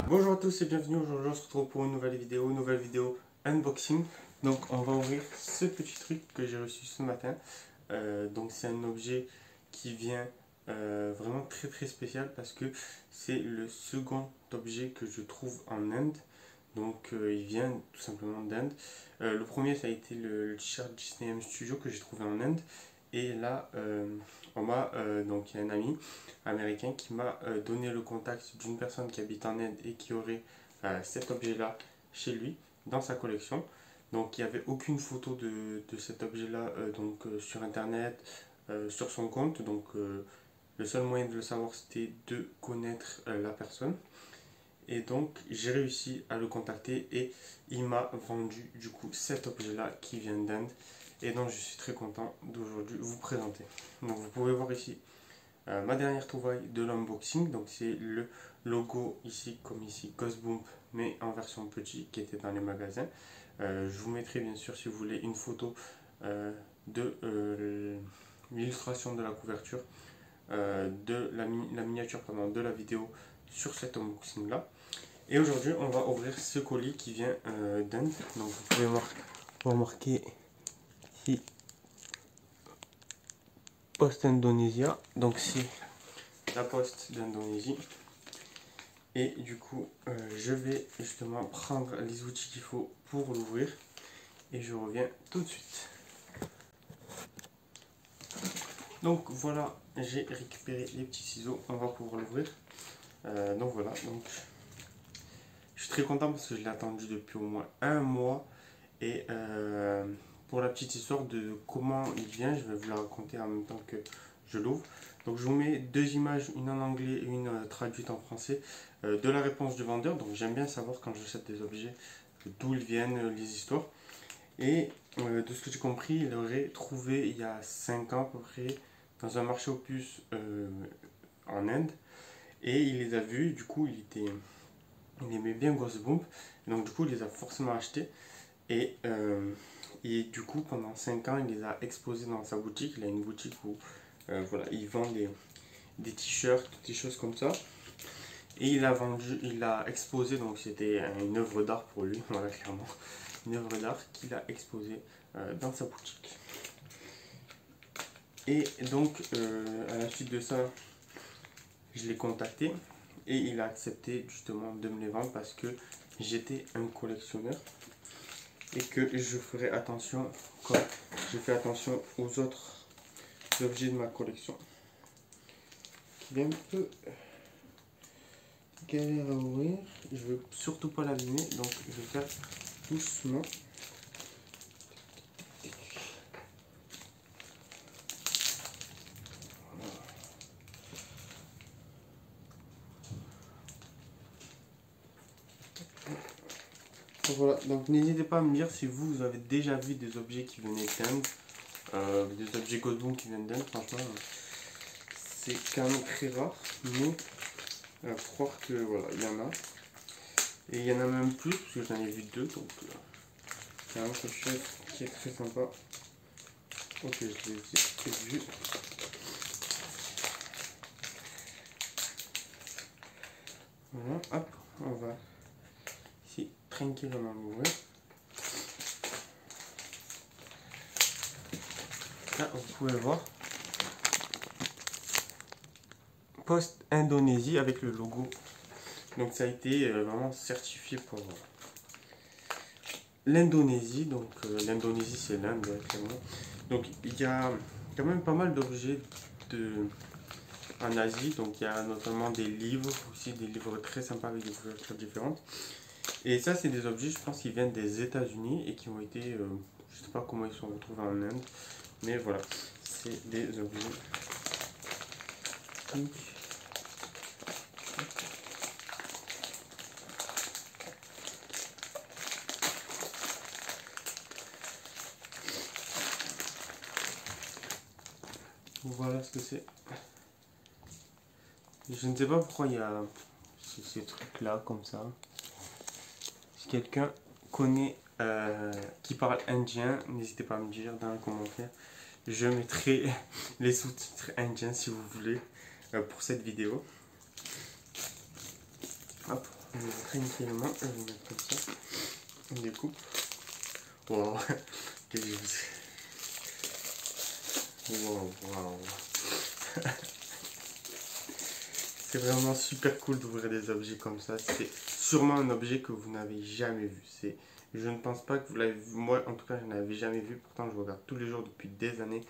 Bonjour à tous et bienvenue. Aujourd'hui on se retrouve pour une nouvelle vidéo unboxing. Donc on va ouvrir ce petit truc que j'ai reçu ce matin. Donc c'est un objet qui vient vraiment très spécial parce que c'est le second objet que je trouve en Inde. Donc il vient tout simplement d'Inde. Le premier ça a été le t-shirt Disney Studio que j'ai trouvé en Inde. Et là donc il y a un ami américain qui m'a donné le contact d'une personne qui habite en Inde et qui aurait cet objet-là chez lui, dans sa collection. Donc il n'y avait aucune photo de cet objet-là sur internet, sur son compte. Donc le seul moyen de le savoir c'était de connaître la personne. Et donc j'ai réussi à le contacter et il m'a vendu du coup cet objet-là qui vient d'Inde. Et donc je suis très content d'aujourd'hui vous présenter. Donc vous pouvez voir ici ma dernière trouvaille de l'unboxing. Donc c'est le logo ici comme ici Ghostbump mais en version petit qui était dans les magasins. Je vous mettrai bien sûr si vous voulez une photo de l'illustration de la couverture de la miniature de la vidéo sur cet unboxing là. Et aujourd'hui on va ouvrir ce colis qui vient d'Inde. Donc vous pouvez remarquer ici Post Indonesia, donc c'est la poste d'Indonésie. Et du coup je vais justement prendre les outils qu'il faut pour l'ouvrir et je reviens tout de suite. Donc voilà, j'ai récupéré les petits ciseaux, on va pouvoir l'ouvrir. Donc voilà, donc je suis très content parce que je l'ai attendu depuis au moins un mois. Et pour la petite histoire de comment il vient, je vais vous la raconter en même temps que je l'ouvre. Donc je vous mets deux images, une en anglais et une traduite en français, de la réponse du vendeur. Donc j'aime bien savoir quand j'achète des objets d'où ils viennent, les histoires. Et de ce que j'ai compris, il aurait trouvé il y a 5 ans à peu près dans un marché aux puces en Inde. Et il les a vus, du coup il aimait bien Ghostbump. Donc du coup il les a forcément achetés. Et du coup, pendant 5 ans, il les a exposés dans sa boutique. Il a une boutique où voilà, il vend des t-shirts, des choses comme ça. Et il a exposé, donc c'était une œuvre d'art pour lui, voilà, clairement. Une œuvre d'art qu'il a exposée dans sa boutique. Et donc, à la suite de ça, je l'ai contacté. Et il a accepté justement de me les vendre parce que j'étais un collectionneur. Et que je ferai attention comme je fais attention aux autres objets de ma collection qui est un peu galère à ouvrir. Je veux surtout pas l'abîmer, donc je vais faire doucement. Voilà, donc n'hésitez pas à me dire si vous avez déjà vu des objets qui venaient d'Inde, des objets Ghostbump qui viennent d'Inde. Franchement, c'est quand même très rare, mais faut croire que voilà, il y en a. Et il y en a même plus, parce que j'en ai vu deux, donc c'est un quelque chose qui est très sympa. Ok, je l'ai vu. Voilà, hop, on va ici tranquillement l'ouvrir. Là, vous pouvez voir. Post Indonésie avec le logo. Donc ça a été vraiment certifié pour l'Indonésie. Donc l'Indonésie c'est l'Inde clairement. Donc il y a quand même pas mal d'objets en Asie. Donc il y a notamment des livres, aussi des livres très sympas avec des couvertures différentes. Et ça c'est des objets je pense qui viennent des États-Unis et qui ont été, je sais pas comment ils sont retrouvés en Inde. Mais voilà, c'est des objets. Voilà ce que c'est. Je ne sais pas pourquoi il y a ces trucs là comme ça. Si quelqu'un connaît qui parle indien, n'hésitez pas à me dire dans les commentaires. Je mettrai les sous-titres indiens si vous voulez pour cette vidéo. Hop, Je vais très nickelement, je vais vous mettre comme ça. On découpe. Wow. Wow. C'est vraiment super cool d'ouvrir des objets comme ça. C'est sûrement un objet que vous n'avez jamais vu. Je ne pense pas que vous l'avez vu. Moi, en tout cas, je n'avais jamais vu. Pourtant, je regarde tous les jours depuis des années.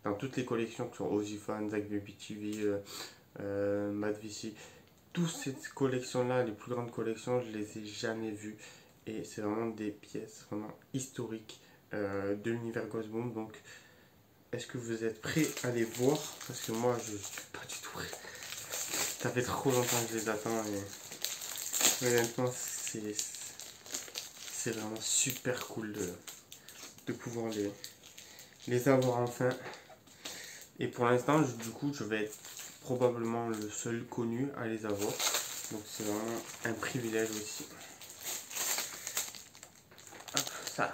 Dans toutes les collections, que ce soit Ozifan, Zach Baby TV, Mad VC. Toutes ces collections-là, les plus grandes collections, je les ai jamais vues. Et c'est vraiment des pièces vraiment historiques de l'univers Ghost Bomb. Donc, est-ce que vous êtes prêts à les voir? Parce que moi, je ne suis pas du tout prêt. Ça fait trop longtemps que je les attends. Et honnêtement, c'est vraiment super cool de pouvoir les avoir enfin. Et pour l'instant, du coup, je vais être probablement le seul connu à les avoir. Donc c'est vraiment un privilège aussi. Hop, ça.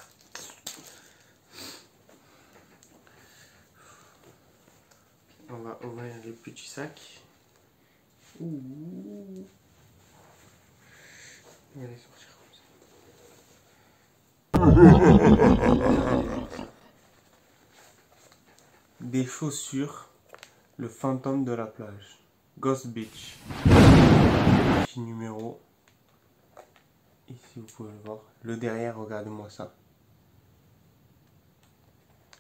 On va ouvrir les petits sacs. Ouh. On va les sortir comme ça. Des chaussures, le fantôme de la plage, Ghost Beach. Petit numéro. Ici vous pouvez le voir. Le derrière, regardez-moi ça.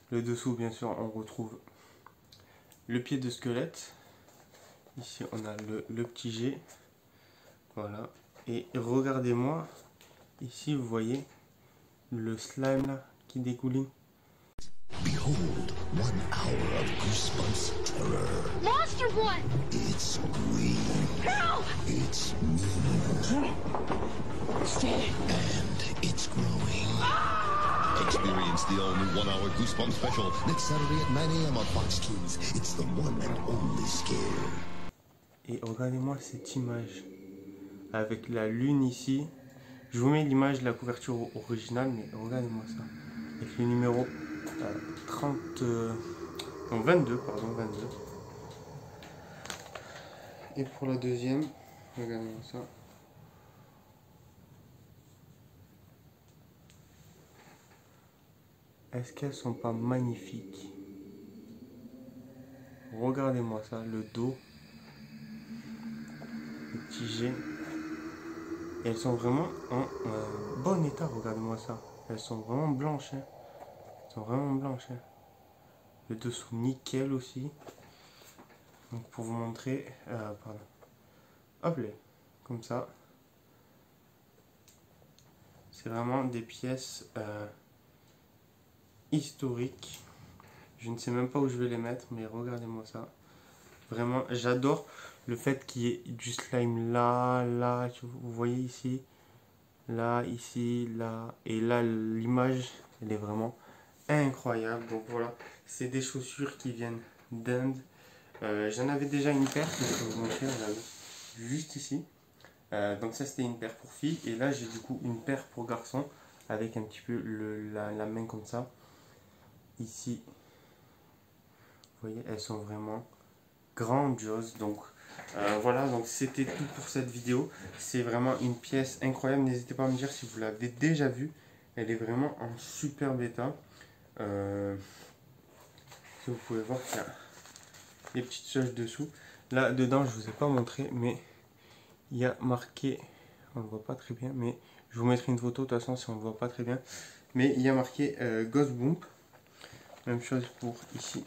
Le dessous, bien sûr, on retrouve le pied de squelette. Ici on a le petit G. Voilà. Et regardez-moi. Ici vous voyez le slime là qui dégouline. Behold, 1 hour of Goosebumps terror. Monster Boy! It's green. Help! It's mean. And it's growing. Experience the all-new 1 hour Goosebumps special next Saturday at 9 AM on Fox Kids. It's the one and only scare. Et regardez-moi cette image avec la lune ici. Je vous mets l'image de la couverture originale, mais regardez-moi ça. Avec le numéro 22, pardon, 22. Et pour la deuxième, regardez-moi ça. Est-ce qu'elles sont pas magnifiques? Regardez-moi ça, le dos. Le petit G. Et elles sont vraiment en bon état, regardez-moi ça. Elles sont vraiment blanches. Hein. Elles sont vraiment blanches. Hein. Le dessous nickel aussi. Donc pour vous montrer, pardon. Hop là, comme ça. C'est vraiment des pièces historiques. Je ne sais même pas où je vais les mettre, mais regardez-moi ça. Vraiment, j'adore le fait qu'il y ait du slime là, vous voyez ici, là, ici, là, et là, l'image, elle est vraiment incroyable. Donc voilà, c'est des chaussures qui viennent d'Inde. J'en avais déjà une paire que je peux vous montrer, regardez, juste ici. Donc ça, c'était une paire pour filles, et là, j'ai du coup une paire pour garçons, avec un petit peu la main comme ça. Ici, vous voyez, elles sont vraiment grandiose. Donc voilà, donc c'était tout pour cette vidéo. C'est vraiment une pièce incroyable. N'hésitez pas à me dire si vous l'avez déjà vue. Elle est vraiment en super état. Si vous pouvez voir qu'il y a des petites soches dessous. Là dedans, je vous ai pas montré, mais il y a marqué, on ne le voit pas très bien, mais je vous mettrai une photo de toute façon si on ne le voit pas très bien. Mais il y a marqué Ghost Bomb. Même chose pour ici.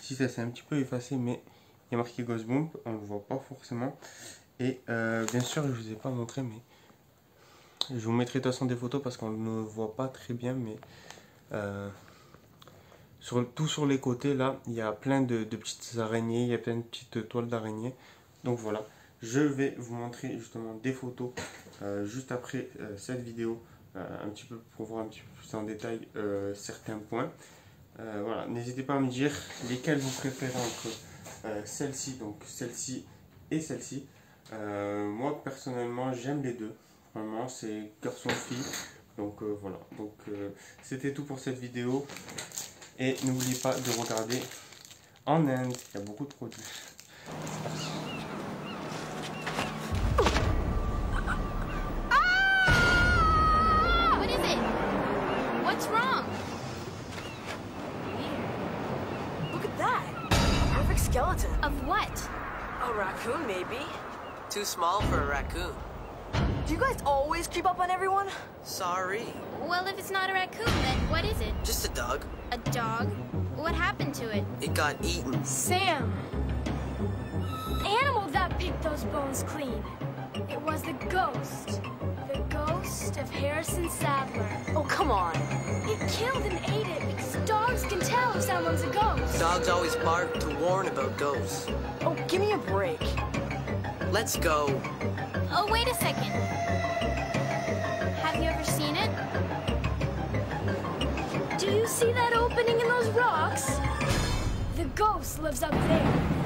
Ici ça s'est un petit peu effacé, mais il y a marqué Ghost Bomb, on ne le voit pas forcément. Et bien sûr, je ne vous ai pas montré, mais je vous mettrai de toute façon des photos parce qu'on ne voit pas très bien, mais tout sur les côtés là, il y a plein de petites araignées, il y a plein de petites toiles d'araignées. Donc voilà, je vais vous montrer justement des photos juste après cette vidéo, un petit peu pour voir un petit peu plus en détail certains points. Voilà, n'hésitez pas à me dire lesquelles vous préférez entre celle-ci, donc celle-ci et celle-ci. Moi personnellement j'aime les deux, vraiment c'est garçon-fille. Donc voilà, donc c'était tout pour cette vidéo. Et n'oubliez pas de regarder en Inde, il y a beaucoup de produits. C'est parti. skeleton. Of what? A raccoon, maybe. Too small for a raccoon. Do you guys always creep up on everyone? Sorry. Well, if it's not a raccoon, then what is it? Just a dog. A dog? What happened to it? It got eaten. Sam! Animal that picked those bones clean. It was the ghost. The ghost of Harrison Sadler. Oh, come on. It killed and ate it because dogs can tell if someone's a ghost. Dogs always bark to warn about ghosts. Oh, give me a break. Let's go. Oh, wait a second. Have you ever seen it? Do you see that opening in those rocks? The ghost lives up there.